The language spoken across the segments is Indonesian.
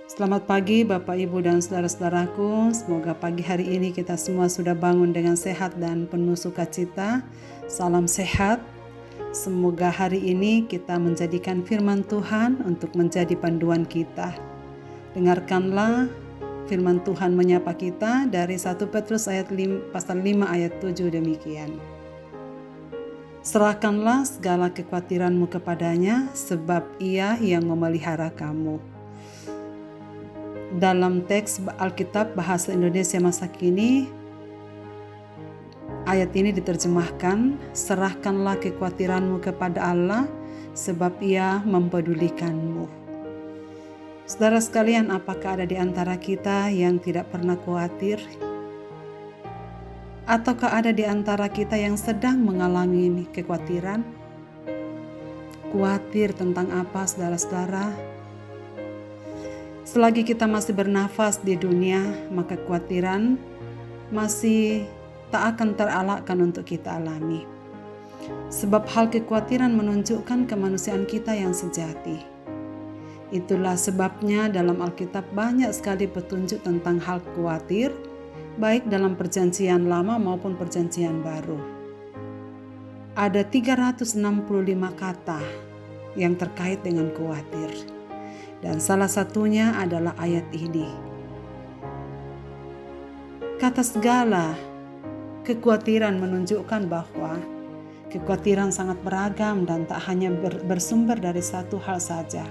Selamat pagi Bapak, Ibu, dan saudara-saudaraku. Semoga pagi hari ini kita semua sudah bangun dengan sehat dan penuh sukacita. Salam sehat. Semoga hari ini kita menjadikan firman Tuhan untuk menjadi panduan kita. Dengarkanlah firman Tuhan menyapa kita dari 1 Petrus pasal 5 ayat 7 demikian. Serahkanlah segala kekhawatiranmu kepadanya, sebab Ia yang memelihara kamu. Dalam teks Alkitab bahasa Indonesia masa kini, ayat ini diterjemahkan, serahkanlah kekhawatiranmu kepada Allah, sebab Ia mempedulikanmu. Saudara sekalian, apakah ada di antara kita yang tidak pernah khawatir? Ataukah ada di antara kita yang sedang mengalami kekhawatiran? Khawatir tentang apa, saudara-saudara? Selagi kita masih bernafas di dunia, maka kekhawatiran masih tak akan terelakkan untuk kita alami. Sebab hal kekhawatiran menunjukkan kemanusiaan kita yang sejati. Itulah sebabnya dalam Alkitab banyak sekali petunjuk tentang hal khawatir, baik dalam perjanjian lama maupun perjanjian baru. Ada 365 kata yang terkait dengan khawatir. Dan salah satunya adalah ayat ini. Kata segala kekhawatiran menunjukkan bahwa kekhawatiran sangat beragam dan tak hanya bersumber dari satu hal saja.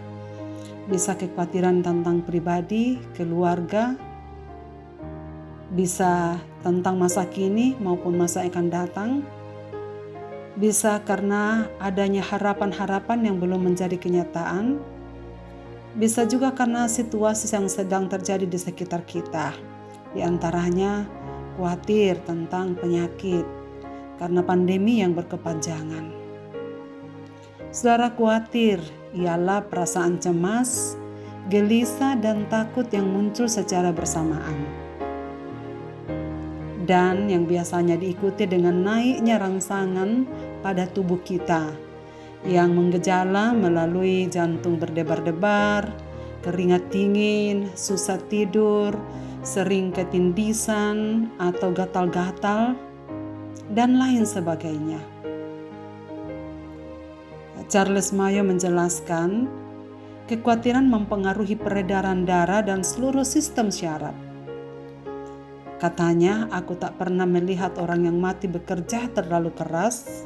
Bisa kekhawatiran tentang pribadi, keluarga, bisa tentang masa kini maupun masa yang akan datang, bisa karena adanya harapan-harapan yang belum menjadi kenyataan, bisa juga karena situasi yang sedang terjadi di sekitar kita. Di antaranya khawatir tentang penyakit karena pandemi yang berkepanjangan. Saudara, khawatir ialah perasaan cemas, gelisah, dan takut yang muncul secara bersamaan. Dan yang biasanya diikuti dengan naiknya rangsangan pada tubuh kita, yang menggejala melalui jantung berdebar-debar, keringat dingin, susah tidur, sering ketindisan atau gatal-gatal, dan lain sebagainya. Charles Mayo menjelaskan, kekhawatiran mempengaruhi peredaran darah dan seluruh sistem syaraf. Katanya, aku tak pernah melihat orang yang mati bekerja terlalu keras,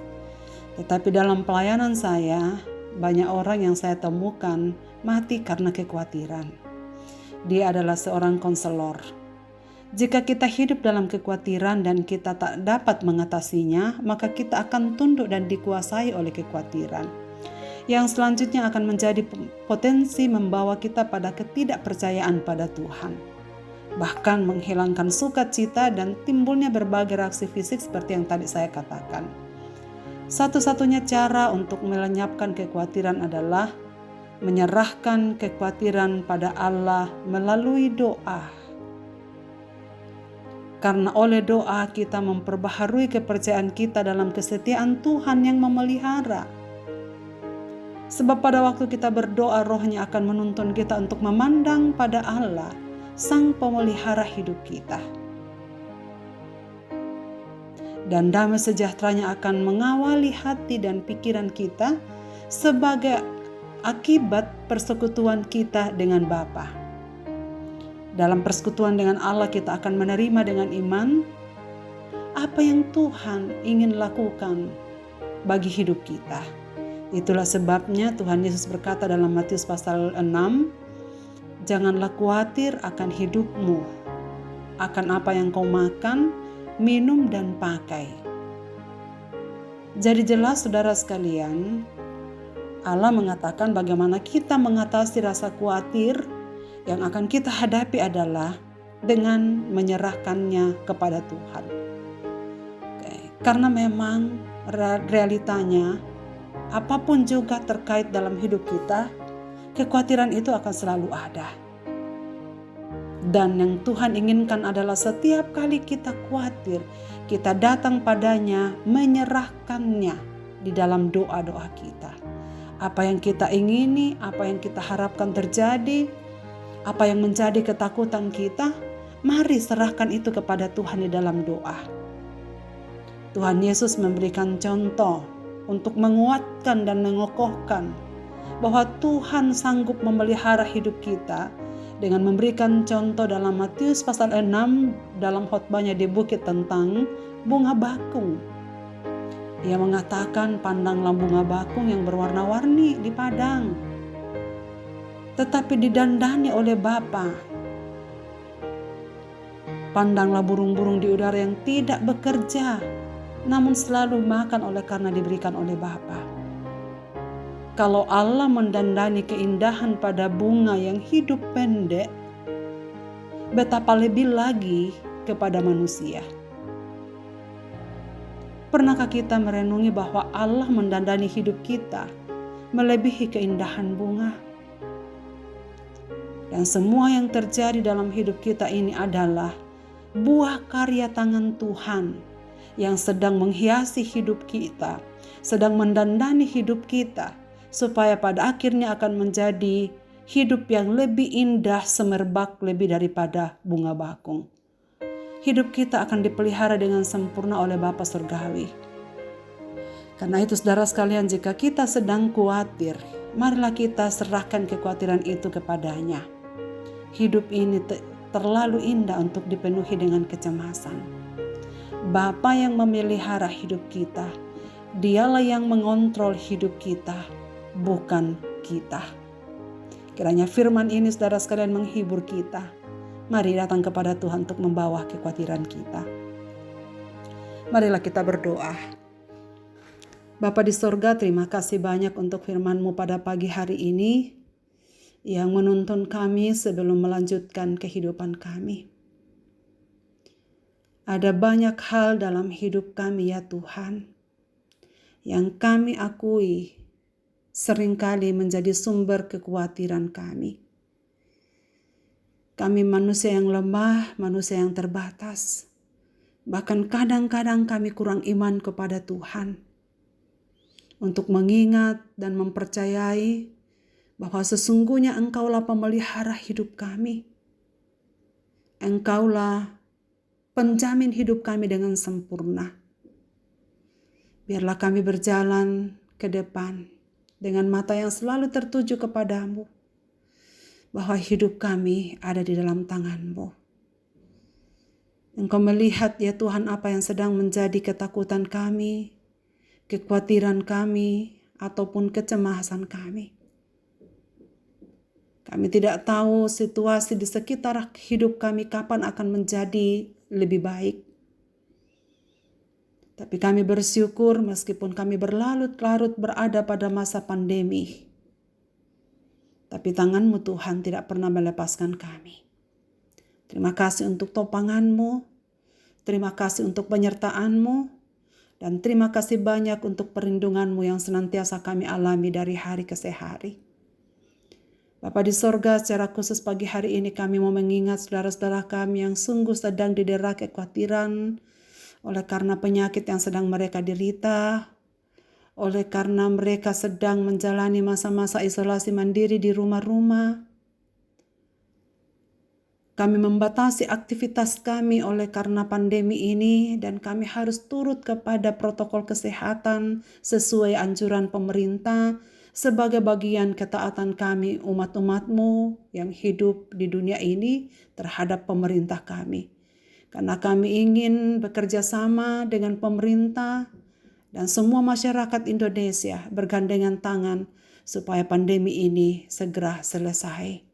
tetapi dalam pelayanan saya, banyak orang yang saya temukan mati karena kekhawatiran. Dia adalah seorang konselor. Jika kita hidup dalam kekhawatiran dan kita tak dapat mengatasinya, maka kita akan tunduk dan dikuasai oleh kekhawatiran. Yang selanjutnya akan menjadi potensi membawa kita pada ketidakpercayaan pada Tuhan. Bahkan menghilangkan sukacita dan timbulnya berbagai reaksi fisik seperti yang tadi saya katakan. Satu-satunya cara untuk melenyapkan kekhawatiran adalah menyerahkan kekhawatiran pada Allah melalui doa. Karena oleh doa kita memperbaharui kepercayaan kita dalam kesetiaan Tuhan yang memelihara. Sebab pada waktu kita berdoa, Roh-Nya akan menuntun kita untuk memandang pada Allah, Sang Pemelihara hidup kita. Dan damai sejahteranya akan mengawali hati dan pikiran kita sebagai akibat persekutuan kita dengan Bapa. Dalam persekutuan dengan Allah kita akan menerima dengan iman apa yang Tuhan ingin lakukan bagi hidup kita. Itulah sebabnya Tuhan Yesus berkata dalam Matius pasal 6, janganlah khawatir akan hidupmu, akan apa yang kau makan, minum, dan pakai. Jadi jelas saudara sekalian, Allah mengatakan bagaimana kita mengatasi rasa khawatir yang akan kita hadapi adalah dengan menyerahkannya kepada Tuhan. Karena memang realitanya apapun juga terkait dalam hidup kita, kekhawatiran itu akan selalu ada. Dan yang Tuhan inginkan adalah setiap kali kita khawatir, kita datang padanya menyerahkannya di dalam doa-doa kita. Apa yang kita ingini, apa yang kita harapkan terjadi, Apa yang menjadi ketakutan kita, mari serahkan itu kepada Tuhan di dalam doa. Tuhan Yesus memberikan contoh untuk menguatkan dan mengokohkan bahwa Tuhan sanggup memelihara hidup kita dengan memberikan contoh dalam Matius pasal 6 dalam khotbahnya di bukit tentang bunga bakung. Ia mengatakan, pandanglah bunga bakung yang berwarna-warni di padang, tetapi didandani oleh Bapa. Pandanglah burung-burung di udara yang tidak bekerja, namun selalu makan oleh karena diberikan oleh Bapa. Kalau Allah mendandani keindahan pada bunga yang hidup pendek, betapa lebih lagi kepada manusia. Pernahkah kita merenungi bahwa Allah mendandani hidup kita melebihi keindahan bunga? Dan semua yang terjadi dalam hidup kita ini adalah buah karya tangan Tuhan yang sedang menghiasi hidup kita, sedang mendandani hidup kita, supaya pada akhirnya akan menjadi hidup yang lebih indah, semerbak lebih daripada bunga bakung. Hidup kita akan dipelihara dengan sempurna oleh Bapa Surgawi. Karena itu saudara sekalian, jika kita sedang khawatir, marilah kita serahkan kekhawatiran itu kepadanya. Hidup ini terlalu indah untuk dipenuhi dengan kecemasan. Bapa yang memelihara hidup kita, Dialah yang mengontrol hidup kita, bukan kita. Kiranya firman ini saudara sekalian menghibur kita. Mari datang kepada Tuhan untuk membawa kekhawatiran kita. Marilah kita berdoa. Bapa di sorga, terima kasih banyak untuk firman-Mu pada pagi hari ini yang menuntun kami sebelum melanjutkan kehidupan kami. Ada banyak hal dalam hidup kami ya Tuhan, yang kami akui seringkali menjadi sumber kekhawatiran kami. Kami manusia yang lemah, manusia yang terbatas. Bahkan kadang-kadang kami kurang iman kepada Tuhan. Untuk mengingat dan mempercayai bahwa sesungguhnya Engkaulah pemelihara hidup kami. Engkaulah penjamin hidup kami dengan sempurna. Biarlah kami berjalan ke depan dengan mata yang selalu tertuju kepadamu, bahwa hidup kami ada di dalam tangan-Mu. Engkau melihat ya Tuhan apa yang sedang menjadi ketakutan kami, kekhawatiran kami, ataupun kecemasan kami. Kami tidak tahu situasi di sekitar hidup kami kapan akan menjadi lebih baik. Tapi kami bersyukur meskipun kami berlarut-larut berada pada masa pandemi. Tapi tangan-Mu Tuhan tidak pernah melepaskan kami. Terima kasih untuk topangan-Mu. Terima kasih untuk penyertaan-Mu. Dan terima kasih banyak untuk perlindungan-Mu yang senantiasa kami alami dari hari ke hari. Bapa di sorga, secara khusus pagi hari ini kami mau mengingat saudara-saudara kami yang sungguh sedang didera kekhawatiran oleh karena penyakit yang sedang mereka derita, oleh karena mereka sedang menjalani masa-masa isolasi mandiri di rumah-rumah. Kami membatasi aktivitas kami oleh karena pandemi ini dan kami harus turut kepada protokol kesehatan sesuai anjuran pemerintah sebagai bagian ketaatan kami umat-umat-Mu yang hidup di dunia ini terhadap pemerintah kami. Karena kami ingin bekerja sama dengan pemerintah dan semua masyarakat Indonesia bergandengan tangan supaya pandemi ini segera selesai.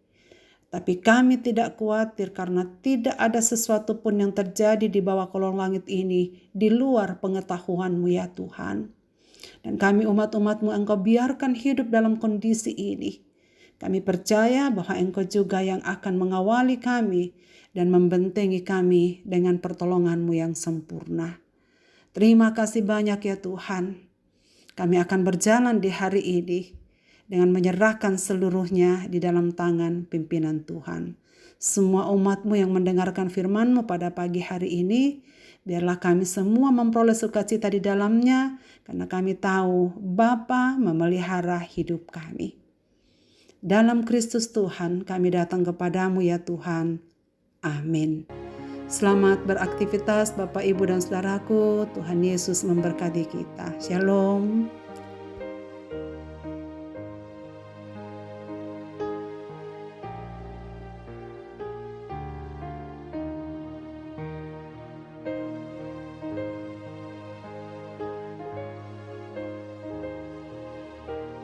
Tapi kami tidak khawatir karena tidak ada sesuatu pun yang terjadi di bawah kolong langit ini di luar pengetahuan-Mu ya Tuhan. Dan kami umat-umat-Mu Engkau biarkan hidup dalam kondisi ini. Kami percaya bahwa Engkau juga yang akan mengawali kami dan membentengi kami dengan pertolongan-Mu yang sempurna. Terima kasih banyak ya Tuhan. Kami akan berjalan di hari ini dengan menyerahkan seluruhnya di dalam tangan pimpinan Tuhan. Semua umat-Mu yang mendengarkan firman-Mu pada pagi hari ini, biarlah kami semua memperoleh sukacita di dalamnya, karena kami tahu Bapa memelihara hidup kami. Dalam Kristus Tuhan kami datang kepadamu ya Tuhan. Amin. Selamat beraktivitas Bapak, Ibu, dan Saudaraku. Tuhan Yesus memberkati kita. Shalom.